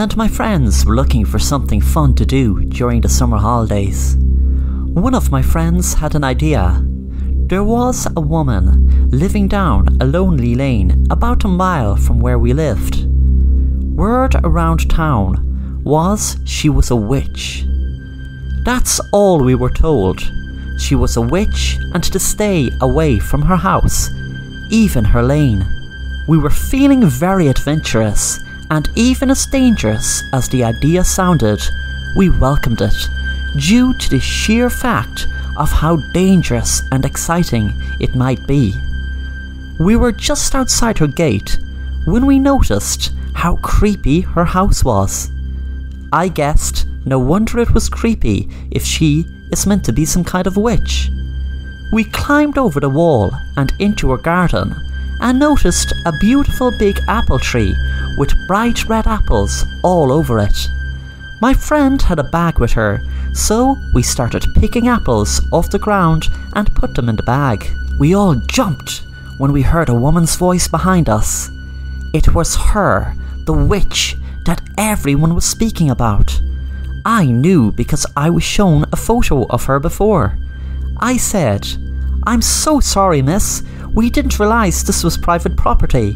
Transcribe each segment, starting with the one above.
and my friends were looking for something fun to do during the summer holidays. One of my friends had an idea. There was a woman living down a lonely lane about a mile from where we lived. Word around town was she was a witch. That's all we were told. She was a witch and to stay away from her house, even her lane. We were feeling very adventurous, and even as dangerous as the idea sounded, we welcomed it, due to the sheer fact of how dangerous and exciting it might be. We were just outside her gate when we noticed how creepy her house was. I guessed no wonder it was creepy if she is meant to be some kind of witch. We climbed over the wall and into her garden and noticed a beautiful big apple tree with bright red apples all over it. My friend had a bag with her, so we started picking apples off the ground and put them in the bag. We all jumped when we heard a woman's voice behind us. It was her, the witch that everyone was speaking about. I knew because I was shown a photo of her before. I said, "I'm so sorry, miss. We didn't realise this was private property."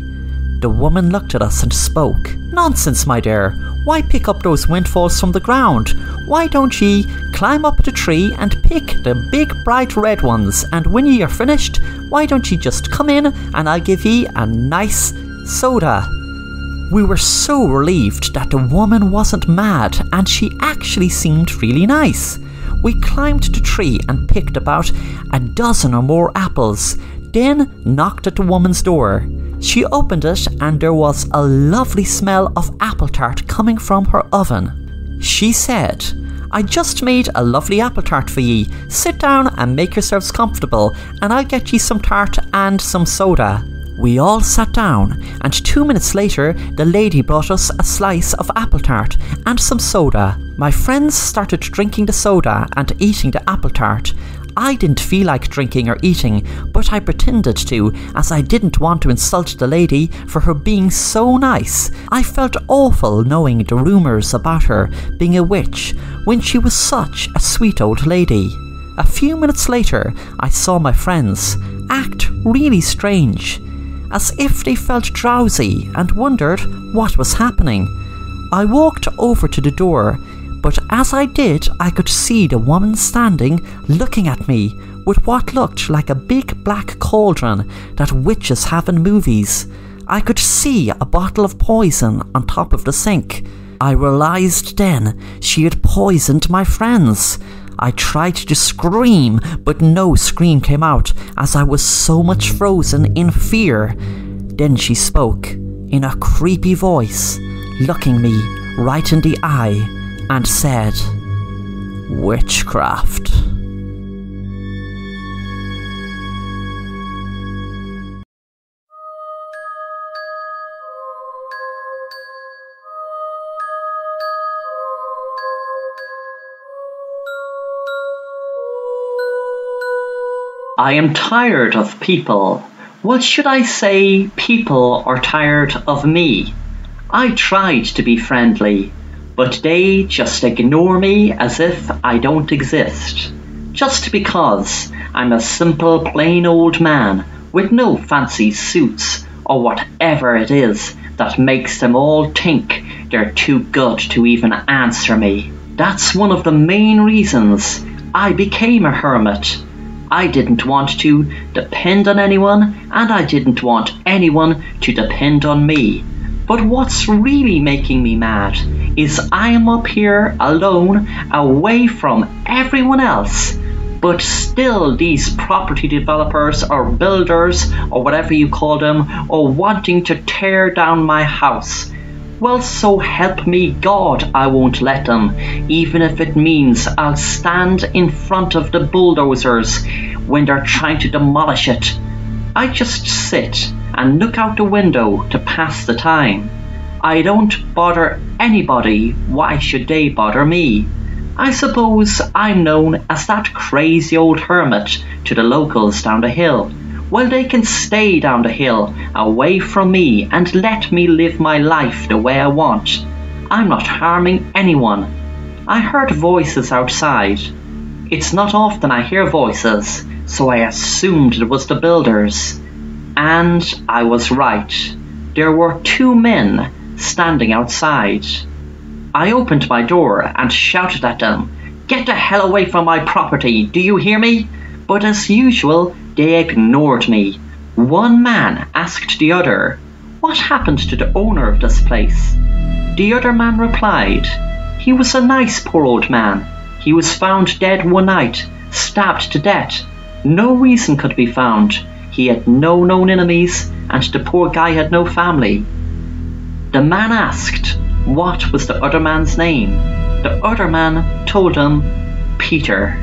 The woman looked at us and spoke. "Nonsense, my dear. Why pick up those windfalls from the ground? Why don't ye climb up the tree and pick the big bright red ones, and when ye are finished, why don't ye just come in and I'll give ye a nice soda?" We were so relieved that the woman wasn't mad and she actually seemed really nice. We climbed the tree and picked about a dozen or more apples, then knocked at the woman's door. She opened it and there was a lovely smell of apple tart coming from her oven. She said, "I just made a lovely apple tart for ye. Sit down and make yourselves comfortable and I'll get ye some tart and some soda." We all sat down and 2 minutes later the lady brought us a slice of apple tart and some soda. My friends started drinking the soda and eating the apple tart. I didn't feel like drinking or eating, but I pretended to, as I didn't want to insult the lady for her being so nice. I felt awful knowing the rumours about her being a witch when she was such a sweet old lady. A few minutes later, I saw my friends act really strange, as if they felt drowsy and wondered what was happening. I walked over to the door, but as I did, I could see the woman standing looking at me with what looked like a big black cauldron that witches have in movies. I could see a bottle of poison on top of the sink. I realised then she had poisoned my friends. I tried to scream, but no scream came out as I was so much frozen in fear. Then she spoke in a creepy voice, looking me right in the eye, and said, "Witchcraft." I am tired of people. Well, should I say people are tired of me? I tried to be friendly, but they just ignore me as if I don't exist. Just because I'm a simple plain old man with no fancy suits or whatever it is that makes them all think they're too good to even answer me. That's one of the main reasons I became a hermit. I didn't want to depend on anyone, and I didn't want anyone to depend on me. But what's really making me mad is I am up here alone, away from everyone else, but still these property developers or builders or whatever you call them are wanting to tear down my house. Well, so help me God, I won't let them, even if it means I'll stand in front of the bulldozers when they're trying to demolish it. I just sit and look out the window to pass the time. I don't bother anybody, why should they bother me? I suppose I'm known as that crazy old hermit to the locals down the hill. Well, they can stay down the hill, away from me, and let me live my life the way I want. I'm not harming anyone. I heard voices outside. It's not often I hear voices, so I assumed it was the builders. And I was right. There were 2 men standing outside. I opened my door and shouted at them, "Get the hell away from my property, do you hear me?" But as usual, they ignored me. One man asked the other, "What happened to the owner of this place?" The other man replied, "He was a nice poor old man. He was found dead one night, stabbed to death. No reason could be found. He had no known enemies, and the poor guy had no family." The man asked, what was the other man's name? The other man told him, Peter.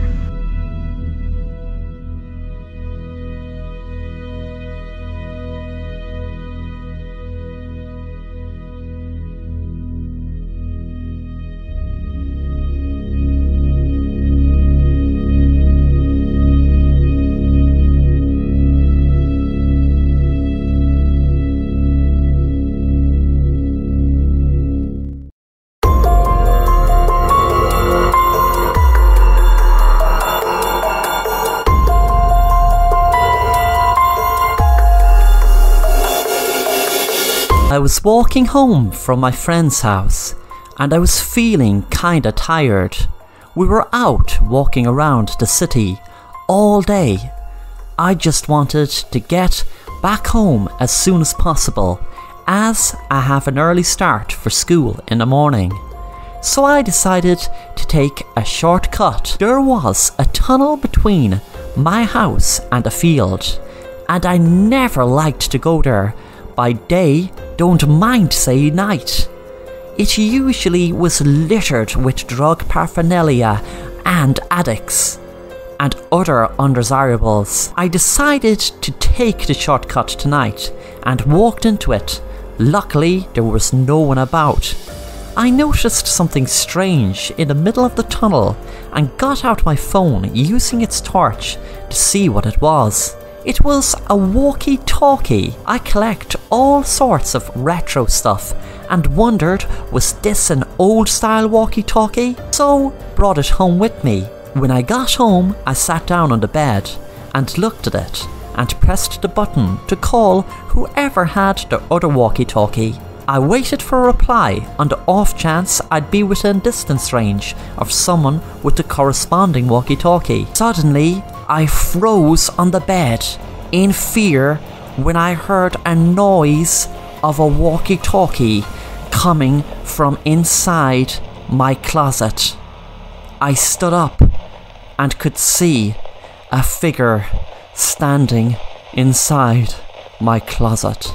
I was walking home from my friend's house and I was feeling kinda tired. We were out walking around the city all day. I just wanted to get back home as soon as possible, as I have an early start for school in the morning. So I decided to take a shortcut. There was a tunnel between my house and a field, and I never liked to go there by day, don't mind say night. It usually was littered with drug paraphernalia and addicts and other undesirables. I decided to take the shortcut tonight and walked into it. Luckily, there was no one about. I noticed something strange in the middle of the tunnel and got out my phone using its torch to see what it was. It was a walkie-talkie. I collect all sorts of retro stuff and wondered, was this an old-style walkie-talkie? So brought it home with me. When I got home, I sat down on the bed and looked at it and pressed the button to call whoever had the other walkie-talkie. I waited for a reply on the off chance I'd be within distance range of someone with the corresponding walkie-talkie. Suddenly, I froze on the bed in fear when I heard a noise of a walkie-talkie coming from inside my closet. I stood up and could see a figure standing inside my closet.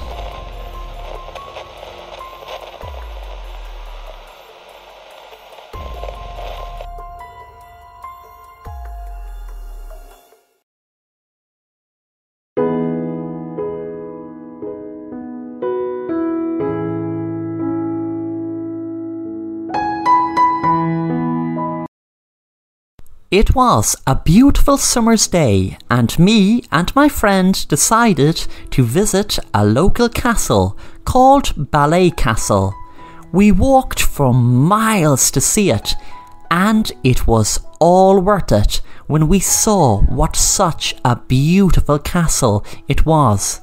It was a beautiful summer's day and me and my friend decided to visit a local castle called Ballet Castle. We walked for miles to see it and it was all worth it when we saw what such a beautiful castle it was.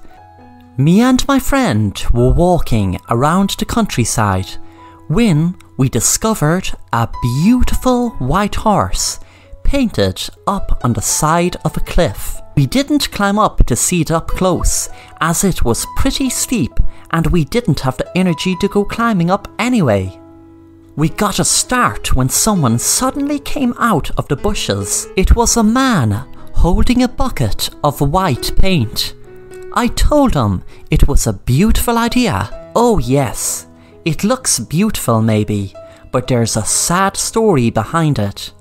Me and my friend were walking around the countryside when we discovered a beautiful white horse painted up on the side of a cliff. We didn't climb up to see it up close as it was pretty steep and we didn't have the energy to go climbing up anyway. We got a start when someone suddenly came out of the bushes. It was a man holding a bucket of white paint. I told him it was a beautiful idea. Oh yes, it looks beautiful maybe, but there's a sad story behind it.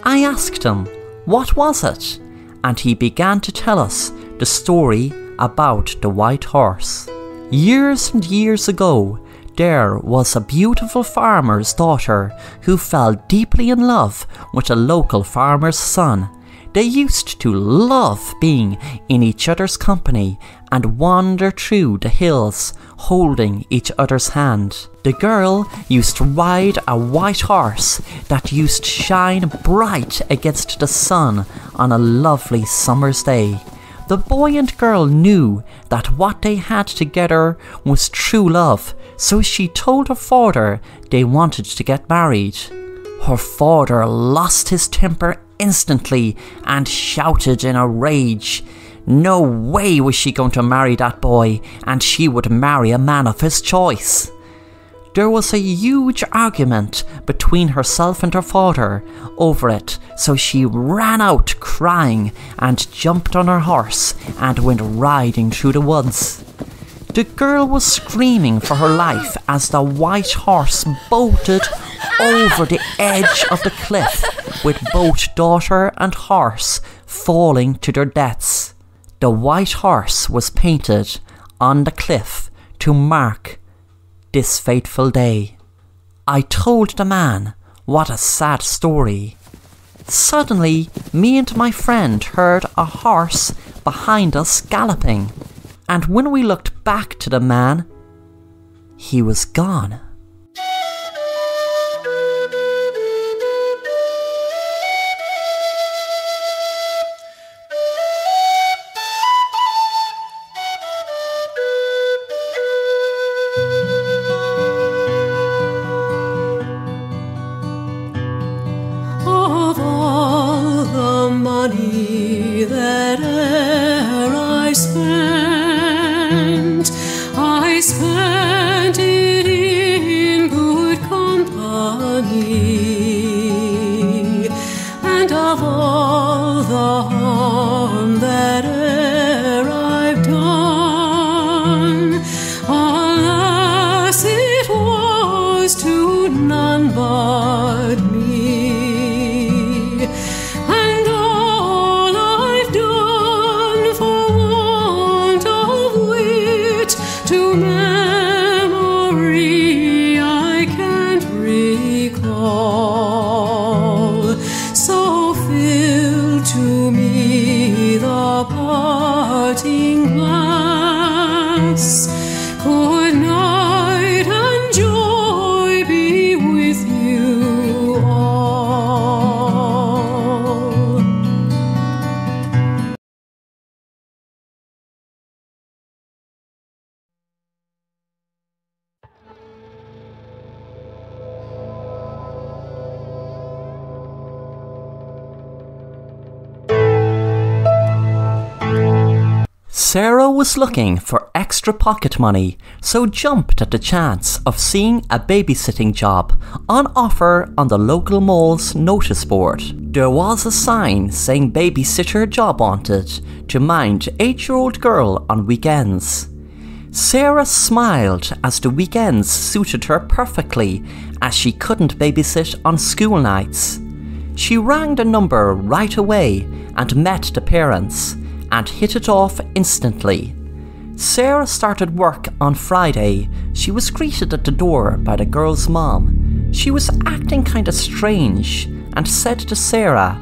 I asked him, what was it? And he began to tell us the story about the white horse. Years and years ago, there was a beautiful farmer's daughter who fell deeply in love with a local farmer's son. They used to love being in each other's company and wander through the hills, holding each other's hand. The girl used to ride a white horse that used to shine bright against the sun on a lovely summer's day. The boy and girl knew that what they had together was true love, so she told her father they wanted to get married. Her father lost his temper instantly and shouted in a rage. No way was she going to marry that boy, and she would marry a man of his choice. There was a huge argument between herself and her father over it, so she ran out crying and jumped on her horse and went riding through the woods. The girl was screaming for her life as the white horse bolted over the edge of the cliff, with both daughter and horse falling to their deaths. The white horse was painted on the cliff to mark this fateful day. I told the man what a sad story. Suddenly, me and my friend heard a horse behind us galloping, and when we looked back to the man, he was gone. Sarah was looking for extra pocket money, so jumped at the chance of seeing a babysitting job on offer on the local mall's notice board. There was a sign saying babysitter job wanted to mind 8-year-old girl on weekends. Sarah smiled as the weekends suited her perfectly, as she couldn't babysit on school nights. She rang the number right away and met the parents, and hit it off instantly. Sarah started work on Friday. She was greeted at the door by the girl's mom. She was acting kinda strange and said to Sarah,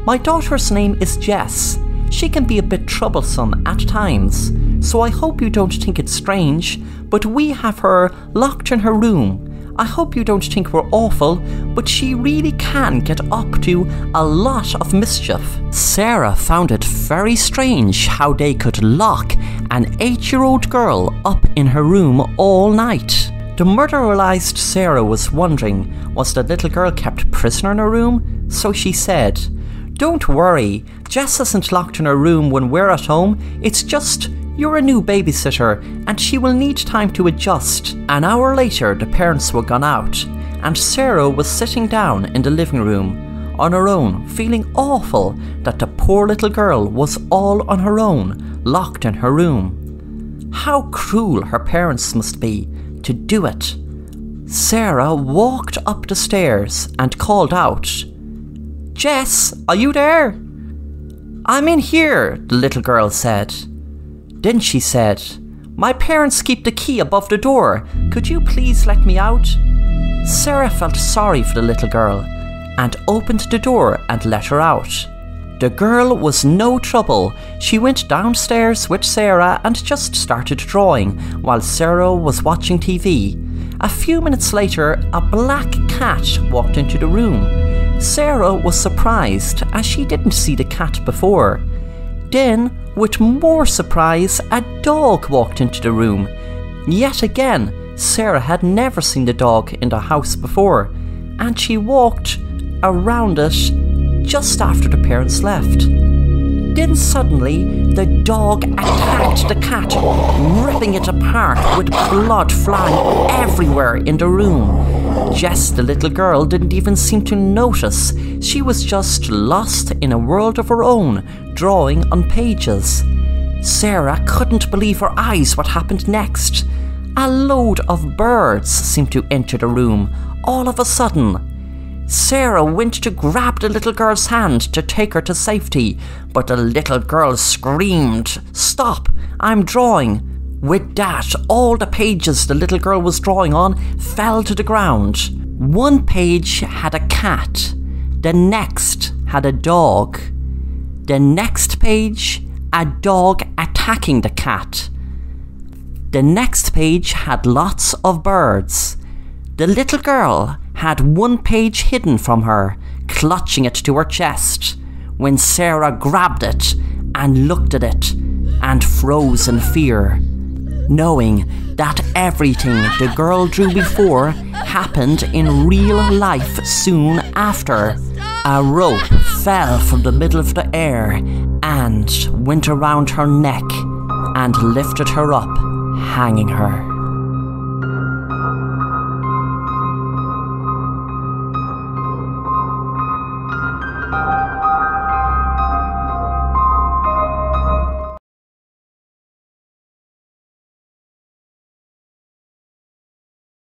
"My daughter's name is Jess. She can be a bit troublesome at times, so I hope you don't think it's strange, but we have her locked in her room. I hope you don't think we're awful, but she really can get up to a lot of mischief." Sarah found it very strange how they could lock an 8-year-old girl up in her room all night. The mother realised Sarah was wondering, was the little girl kept prisoner in her room? So she said, "Don't worry, Jess isn't locked in her room when we're at home. It's just you're a new babysitter and she will need time to adjust." An hour later, the parents were gone out and Sarah was sitting down in the living room on her own, feeling awful that the poor little girl was all on her own, locked in her room. How cruel her parents must be to do it. Sarah walked up the stairs and called out, "Jess, are you there?" "I'm in here," the little girl said. Then she said, "My parents keep the key above the door. Could you please let me out?" Sarah felt sorry for the little girl and opened the door and let her out. The girl was no trouble. She went downstairs with Sarah and just started drawing, while Sarah was watching TV. A few minutes later, a black cat walked into the room. Sarah was surprised, as she didn't see the cat before. Then, with more surprise, a dog walked into the room. Yet again, Sarah had never seen the dog in the house before, and she walked around it just after the parents left. Then suddenly, the dog attacked the cat, ripping it apart with blood flying everywhere in the room. Jess, the little girl, didn't even seem to notice. She was just lost in a world of her own, drawing on pages. Sarah couldn't believe her eyes what happened next. A load of birds seemed to enter the room, all of a sudden. Sarah went to grab the little girl's hand to take her to safety, but the little girl screamed, "Stop, I'm drawing." With that, all the pages the little girl was drawing on fell to the ground. One page had a cat, the next had a dog. The next page, a dog attacking the cat. The next page had lots of birds. The little girl had one page hidden from her, clutching it to her chest, when Sarah grabbed it and looked at it and froze in fear, knowing that everything the girl drew before happened in real life soon after. A rope fell from the middle of the air and went around her neck and lifted her up, hanging her.